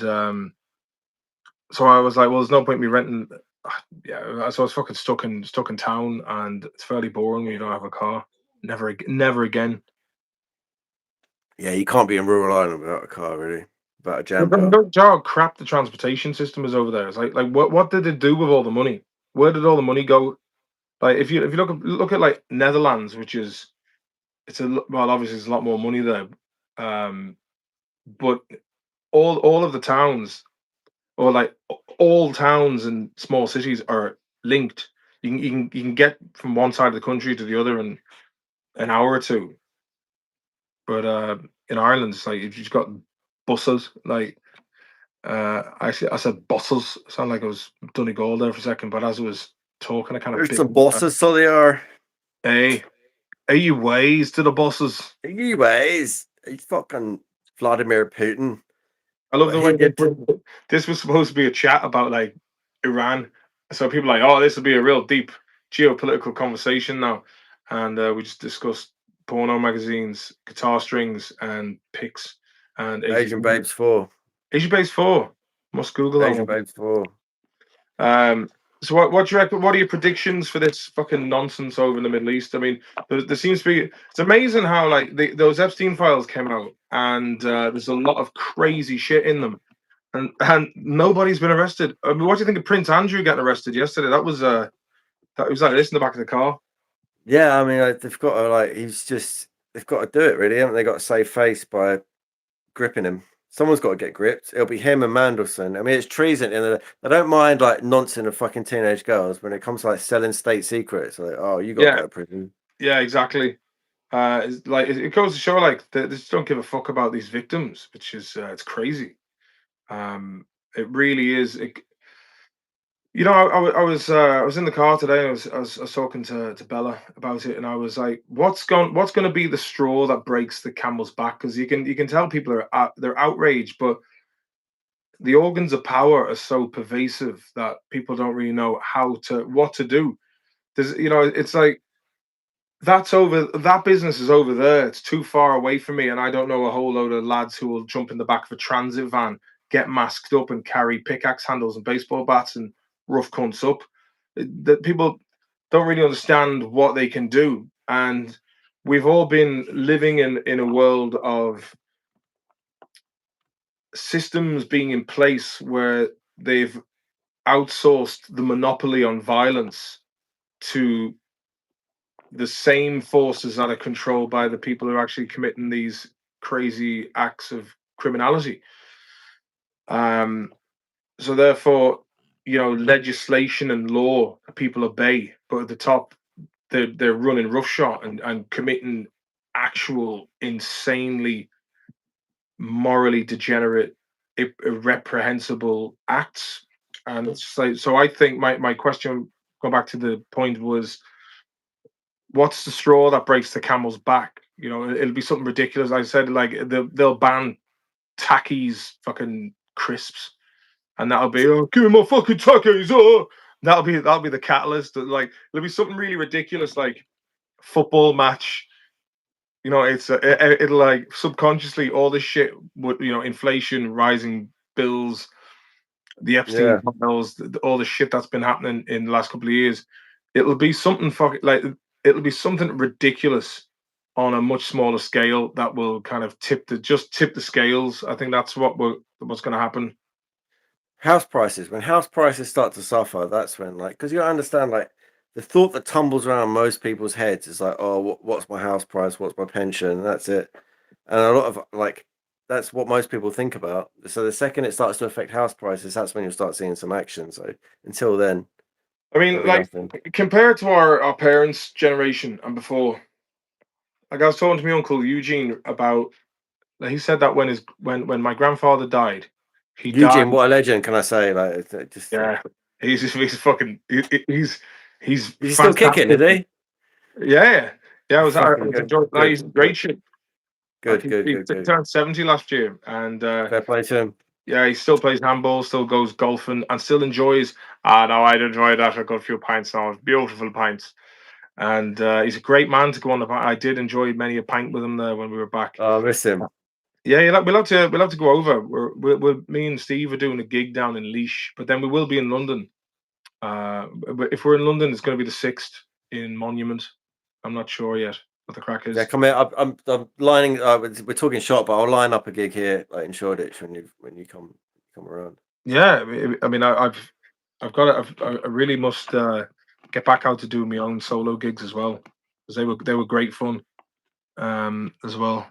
so I was like, well, there's no point in me renting. Yeah, so I was fucking stuck in town, and it's fairly boring when you don't have a car. Never again. Yeah, you can't be in rural Ireland without a car, really. Without a jam But car. don't you know how crap the transportation system is over there? It's like what did they do with all the money? Where did all the money go? Like if you look at like Netherlands, which is well, obviously there's a lot more money there, but all of the towns, or like all towns and small cities are linked. You can get from one side of the country to the other in an hour or two. But in Ireland, it's like you've just got buses. Like actually, I said buses. Sound like I was Donegal there for a second, but as I was talking, I kind of There's bit. some bosses, so they are. Hey, are you ways to the buses? Anyways, it's fucking Vladimir Putin. I love the way Hinted. this was supposed to be a chat about like Iran. So people are like, oh, this will be a real deep geopolitical conversation now. And we just discussed porno magazines, guitar strings, and picks. And Asian Babes 4. Asian Base 4. Must Google that Asian one. Babes 4. So what do you reckon? What are your predictions for this fucking nonsense over in the Middle East? I mean, there seems to be. It's amazing how like those Epstein files came out, and there's a lot of crazy shit in them, and nobody's been arrested. I mean, what do you think of Prince Andrew getting arrested yesterday? That was like this in the back of the car. Yeah, I mean, they've got to they've got to do it, really, haven't they? Got to save face by gripping him. Someone's got to get gripped. It'll be him and Mandelson. I mean, it's treason. And they don't mind like nonsense of fucking teenage girls when it comes to like selling state secrets. Like, oh, you got to go to prison. Yeah, exactly. It's like it goes to show like they just don't give a fuck about these victims, which is it's crazy. It really is. I was in the car today. I was talking to Bella about it, and I was like, what's going to be the straw that breaks the camel's back? Because you can tell people they're outraged, but the organs of power are so pervasive that people don't really know what to do. It's like that business is over there. It's too far away from me, and I don't know a whole load of lads who will jump in the back of a transit van, get masked up, and carry pickaxe handles and baseball bats and rough cunts up. That people don't really understand what they can do, and we've all been living in a world of systems being in place where they've outsourced the monopoly on violence to the same forces that are controlled by the people who are actually committing these crazy acts of criminality. Um, so therefore, legislation and law people obey, but at the top, they're running roughshod and committing actual insanely morally degenerate, irreprehensible acts. And it's like, so I think my question, go back to the point, was what's the straw that breaks the camel's back? It'll be something ridiculous. I said, like, they'll ban Takis fucking crisps, and that'll be, oh, give me my fucking Takis. Oh, that'll be the catalyst. Like, it'll be something really ridiculous, like football match. It'll, like, subconsciously, all this shit would, inflation, rising bills, the Epstein Yeah. files, all the shit that's been happening in the last couple of years. It'll be something fucking like, it'll be something ridiculous on a much smaller scale that will kind of tip the scales. I think that's what's going to happen. House prices. When house prices start to suffer, that's when, like, because you understand, like, the thought that tumbles around most people's heads is like, oh, what's my house price? What's my pension? And that's it. And a lot of, like, that's what most people think about. So the second it starts to affect house prices, that's when you'll start seeing some action. So until then, I there'll mean, be like, nothing. compared to our parents' generation and before, like, I was talking to my uncle Eugene about, like, he said that when my grandfather died, he died. Eugene, what a legend, can I say? Like, just Yeah, he's fucking he's is he still kicking? fantastic. Is he? Yeah, yeah. I Fucking was good, enjoying. No, good, he's great good, shit. Like, good, good, he good, good. turned 70 last year, and Fair play to him. yeah, he still plays handball, still goes golfing, and still enjoys. Ah, no, I'd enjoy that. I got a few pints now, beautiful pints, and he's a great man to go on the. I did enjoy many a pint with him there when we were back. Oh, I miss him. Yeah, we'll have to go over. Me and Steve are doing a gig down in Leash, but then we will be in London. But if we're in London, it's going to be the 6th in Monument. I'm not sure yet what the crack Yeah, is. come here. I'm lining. We're talking shop, but I'll line up a gig here, like in Shoreditch, when you come around. Yeah, I mean, I've got I really must get back out to do my own solo gigs as well, because they were great fun as well.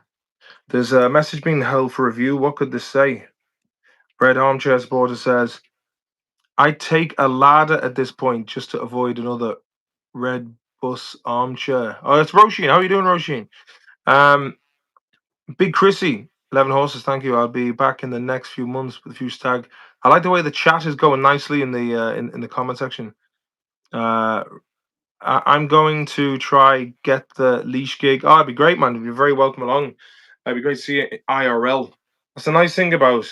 There's a message being held for review. What could this say? Red Armchair Supporter says, "I'd take a ladder at this point just to avoid another red bus armchair." Oh, it's Roisin. How are you doing, Roisin? Big Chrissy, 11 horses. Thank you. I'll be back in the next few months with a few stag. I like the way the chat is going nicely in the in the comment section. I'm going to try get the leash gig. Oh, it'd be great, man. You're very welcome along. It'd be great to see you IRL. That's the nice thing about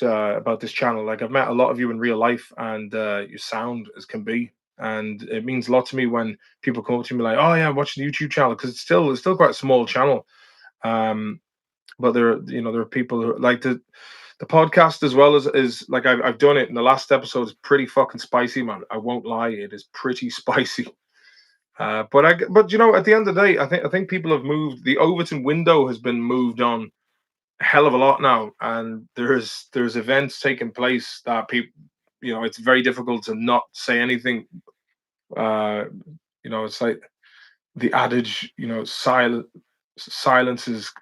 this channel. Like, I've met a lot of you in real life, and you sound as can be, and it means a lot to me when people come up to me like, "Oh yeah, I'm watching the YouTube channel," because it's still quite a small channel. But there are people who like the podcast as well as like I've done it, and the last episode is pretty fucking spicy, man. I won't lie, it is pretty spicy. But at the end of the day, I think people have moved. The Overton window has been moved on a hell of a lot now, and there's events taking place that people, it's very difficult to not say anything. It's like the adage, silence is.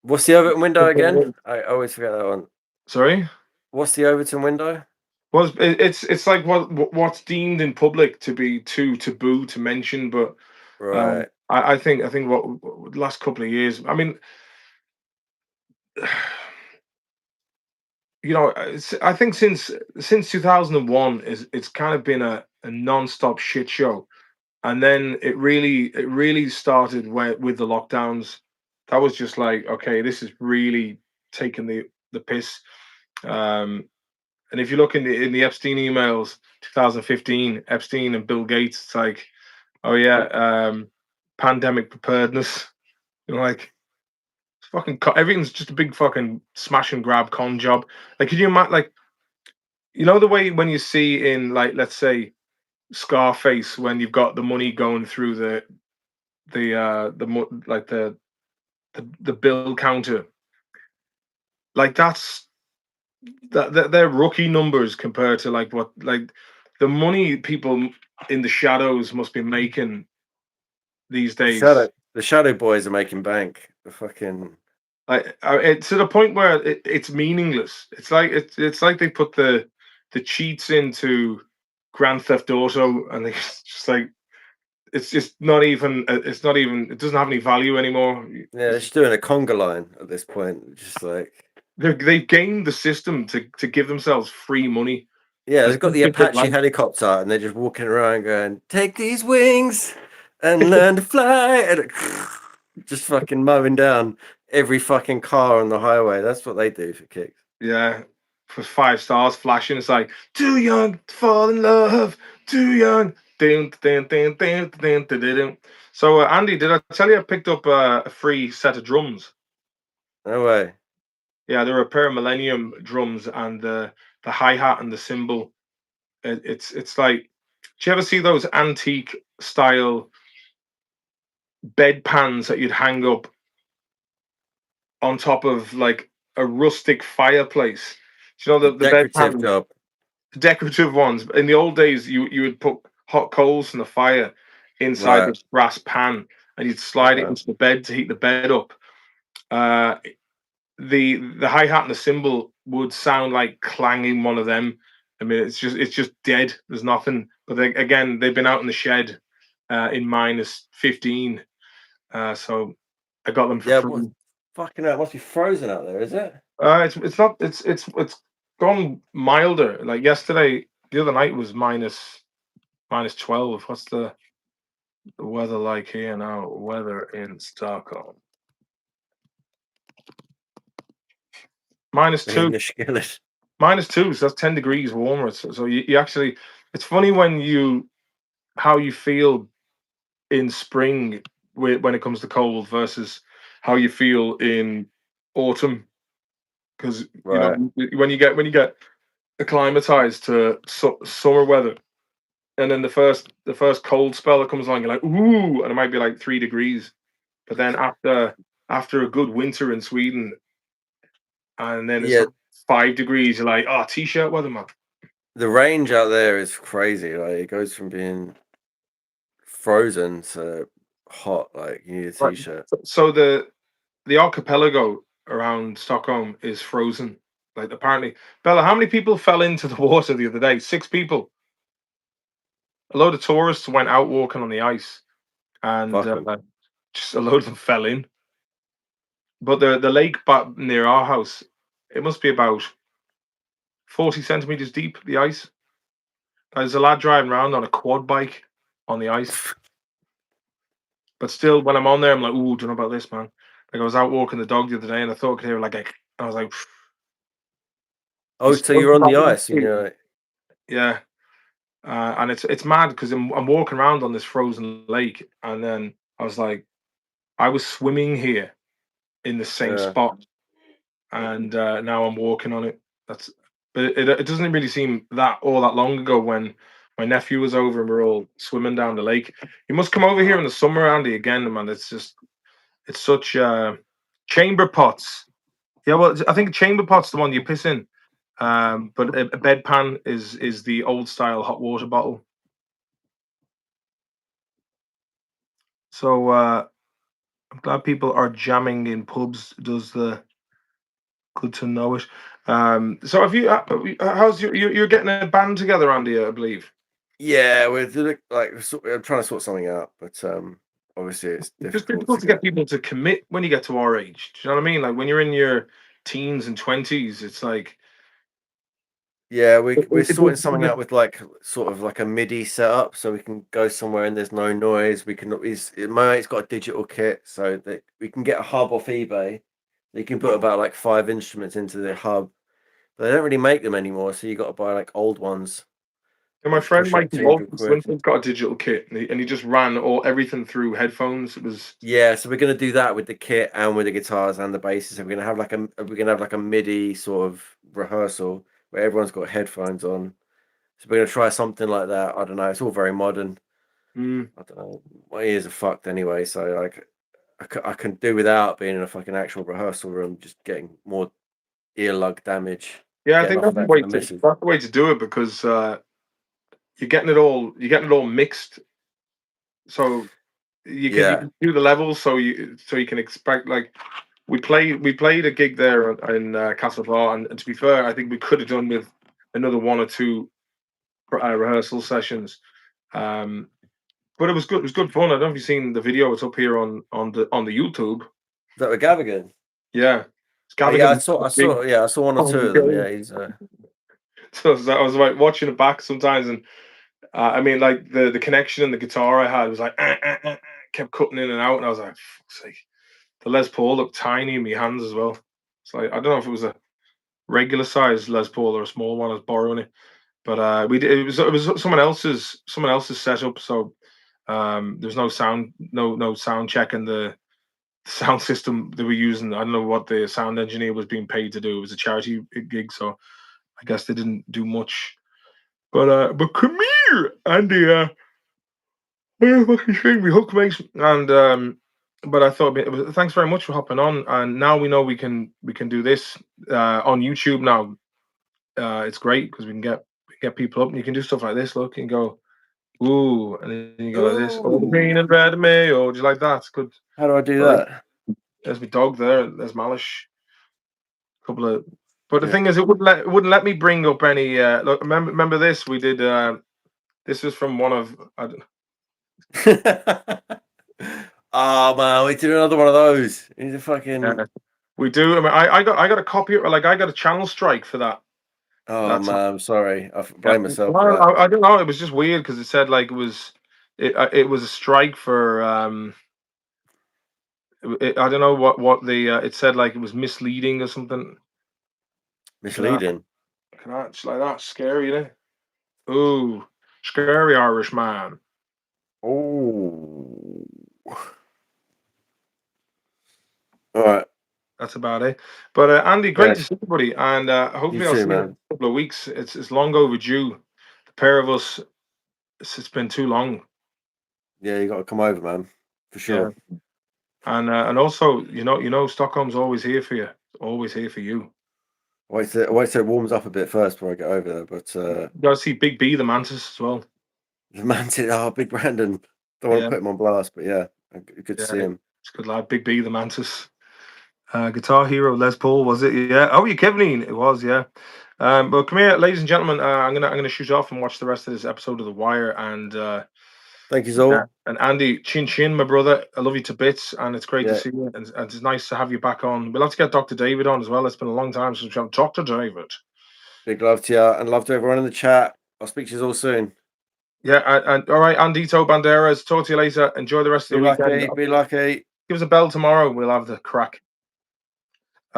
What's the Overton window again? I always forget that one. Sorry. What's the Overton window? Well, it's like what's deemed in public to be too taboo to mention, but Right. I think what the last couple of years. I mean, I think since 2001 it's kind of been a non-stop shit show, and then it really started with the lockdowns. That was just like, okay, this is really taking the piss. And if you look in the Epstein emails, 2015, Epstein and Bill Gates, it's like, Oh yeah, pandemic preparedness. Like it's fucking everything's just a big fucking smash and grab con job. Like, could you imagine? Like, the way when you see in, like, let's say Scarface, when you've got the money going through like the bill counter, like they're rookie numbers compared to like what, like, the money people in the shadows must be making these days. The Shadow Boys are making bank. The fucking It's to the point where it's meaningless. It's like they put the cheats into Grand Theft Auto, and they just like, it's just not even it doesn't have any value anymore. yeah, they're just doing a conga line at this point. Just like They've gamed the system to give themselves free money. yeah, they've got the Apache helicopter, and they're just walking around going, "Take these wings and learn to fly," and just fucking mowing down every fucking car on the highway. That's what they do for kicks. Yeah, for 5 stars flashing. It's like, too young to fall in love, too young. Dun, dun, dun, dun, dun, dun, dun, dun. So, Andy, did I tell you I picked up a free set of drums? No way. Yeah, there are a pair of Millennium drums, and the hi hat and the cymbal. It's like, do you ever see those antique style bed pans that you'd hang up on top of like a rustic fireplace? Do you know the bed Decorative pan, job. decorative ones? In the old days, you would put hot coals from the fire inside Right. this brass pan, and you'd slide it Wow. into the bed to heat the bed up. Uh, the hi hat and the cymbal would sound like clanging one of them. I mean, it's just dead. There's nothing. But again, they've been out in the shed in -15, so I got them for Yeah, free. fucking hell, it must be frozen out there, is it? It's not. It's gone milder. Like yesterday, the other night was -12. What's the weather like here now? Weather in Stockholm. -2. Your skillet. -2, so that's 10 degrees warmer. So you actually, it's funny how you feel in spring when it comes to cold versus how you feel in autumn, because Right. when you get acclimatized to summer weather, and then the first cold spell that comes along, you're like, ooh, and it might be like 3 degrees, but then after a good winter in Sweden, and then it's Yeah, like 5 degrees, you're like, oh, t-shirt weather, man. the range out there is crazy. Like it goes from being frozen to hot. Like you need a Right. t-shirt. So the archipelago around Stockholm is frozen. Like, apparently, Bella, how many people fell into the water the other day? 6 people. A load of tourists went out walking on the ice, and Fuck 'em. just a load of them fell in. But the lake near our house, it must be about 40 centimeters deep. The ice. There's a lad driving around on a quad bike on the ice. But still, when I'm on there, I'm like, ooh, do you know about this, man? Like, I was out walking the dog the other day, and I thought I could hear I was like, Oh, so you're on the ice and you're like, yeah. And it's mad because I'm walking around on this frozen lake, and then I was like, I was swimming here in the same spot, and now I'm walking on it. But it doesn't really seem all that long ago when my nephew was over and we are all swimming down the lake. You must come over here in the summer, Andy. Again, man. It's such chamber pots. Yeah, well, I think chamber pot's the one you piss in. But a bedpan is the old style hot water bottle. So I'm glad people are jamming in pubs. Does the good to know it. So have you? How's you're getting a band together, Andy? I believe. yeah, we're I'm trying to sort something out, but obviously it's It's just difficult difficult to get people to commit when you get to our age. Do you know what I mean? Like when you're in your teens and 20s, it's like, yeah, it, we're it, sorting something it, out with like sort of like a MIDI setup, so we can go somewhere and there's no noise. My mate's got a digital kit, so that we can get a hub off eBay. You can put about like 5 instruments into the hub. But they don't really make them anymore, so you got to buy like old ones. And my Just friend push up Mikey 200 quid. Winston's got a digital kit, and he just ran everything through headphones. It was Yeah, so we're gonna do that with the kit and with the guitars and the basses. And we're gonna have like a MIDI sort of rehearsal where everyone's got headphones on. So we're gonna try something like that. I don't know. It's all very modern. mm, I don't know. My ears are fucked anyway, so like I can do without being in a fucking actual rehearsal room, just getting more earlug damage. yeah. I Getting think off of that for the missus. that's the way to do it because you're getting it all mixed. So you Yeah. can do the levels, so you can expect like we played a gig there in Castlebar, and to be fair, I think we could have done with another one or two rehearsal sessions. But it was good. It was good fun. I don't know if you've seen the video. It's up here on the YouTube. Is that with Gavigan? Yeah, it's Yeah, Gavigan. I saw one or two of them. Yeah, he's So I was like watching it back sometimes, and I mean, like the connection and the guitar I had was like kept cutting in and out, and I was like, fuck's sake. The Les Paul looked tiny in my hands as well. It's like I don't know if it was a regular size Les Paul or a small one. I was borrowing it, but we did, it was someone else's setup. So there's no sound check, and the sound system they were using. I don't know what the sound engineer was being paid to do. It was a charity gig, so I guess they didn't do much. But come here, Andy. Fucking string me hook, mate. And but I thought thanks very much for hopping on. And now we know we can do this on YouTube now. It's great because we can get people up, and you can do stuff like this. Look, and go, ooh, and then you go like this. Oh, the green and red mayo. Do you like that? It's good. How do I do Right. that? There's my dog there. There's Malish. Couple of. But the Yeah. thing is, it wouldn't let me bring up any. Look, remember this? We did. This is from one of. Oh man, we did another one of those. He's a fucking. We do. I mean, I got a copy. Like I got a channel strike for that. Oh man, I'm sorry. I Yeah. blame myself for that. I don't know. It was just weird because it said like it was a strike for I don't know what the it said like it was misleading or something. Misleading. It's like that scary, you know? Ooh, scary Irish man. Oh. All right. That's about it. But Andy, great to see you, buddy, and hopefully You I'll too, see you in man. a couple of weeks. It's long overdue. The pair of us. It's been too long. Yeah, you got to come over, man, for sure. Yeah. And also, you know, Stockholm's always here for you. Always here for you. Wait till it warms up a bit first before I get over there. But You got to see Big B, the mantis, as well. the man said, "Oh, Big Brandon." Don't want to put him on blast, but yeah, good to see him. It's a good lad, Big B, the mantis. Guitar Hero, Les Paul, was it? Yeah. Oh, you Kevin? It was, yeah. But come here, ladies and gentlemen. I'm gonna shoot off and watch the rest of this episode of The Wire. And thank you, Zol. And Andy, chin chin, my brother. I love you to bits, and it's great to see you. And it's nice to have you back on. We'll have to get Dr. David on as well. It's been a long time since we've had Dr. David. Big love to you, and love to everyone in the chat. I'll speak to you all soon. Yeah, and all right, Andito Banderas. Talk to you later. Enjoy the rest of the weekend. Be lucky. Give us a bell tomorrow. We'll have the crack.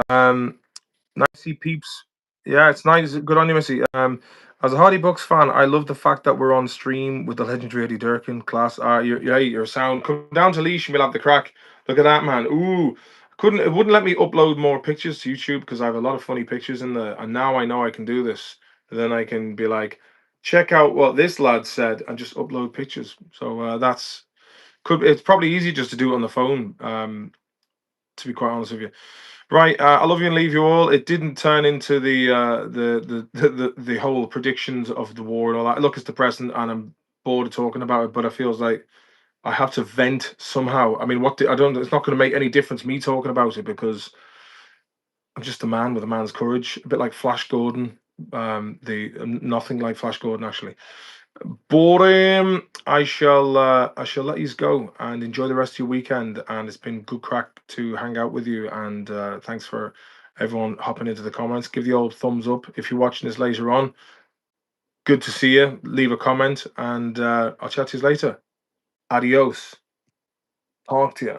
Nicey peeps. Yeah, it's nice. Good on you, Missy. As a Hardy Bucks fan, I love the fact that we're on stream with the legendary Eddie Durkin. Class. Your sound. Come down to Leash and we'll have the crack. Look at that, man. Ooh, it wouldn't let me upload more pictures to YouTube because I have a lot of funny pictures in there. And now I know I can do this. And then I can be like, check out what this lad said and just upload pictures. So it's probably easy just to do it on the phone. To be quite honest with you. Right, I love you and leave you all. It didn't turn into the whole predictions of the war and all that. Look, it's depressing, and I'm bored of talking about it. But it feels like I have to vent somehow. I mean, I don't. It's not going to make any difference me talking about it because I'm just a man with a man's courage. A bit like Flash Gordon. Nothing like Flash Gordon actually. But I shall let you go and enjoy the rest of your weekend. And it's been good crack to hang out with you. And thanks for everyone hopping into the comments. Give the old thumbs up if you're watching this later on. Good to see you. Leave a comment, and I'll chat to you later. Adios. Talk to you.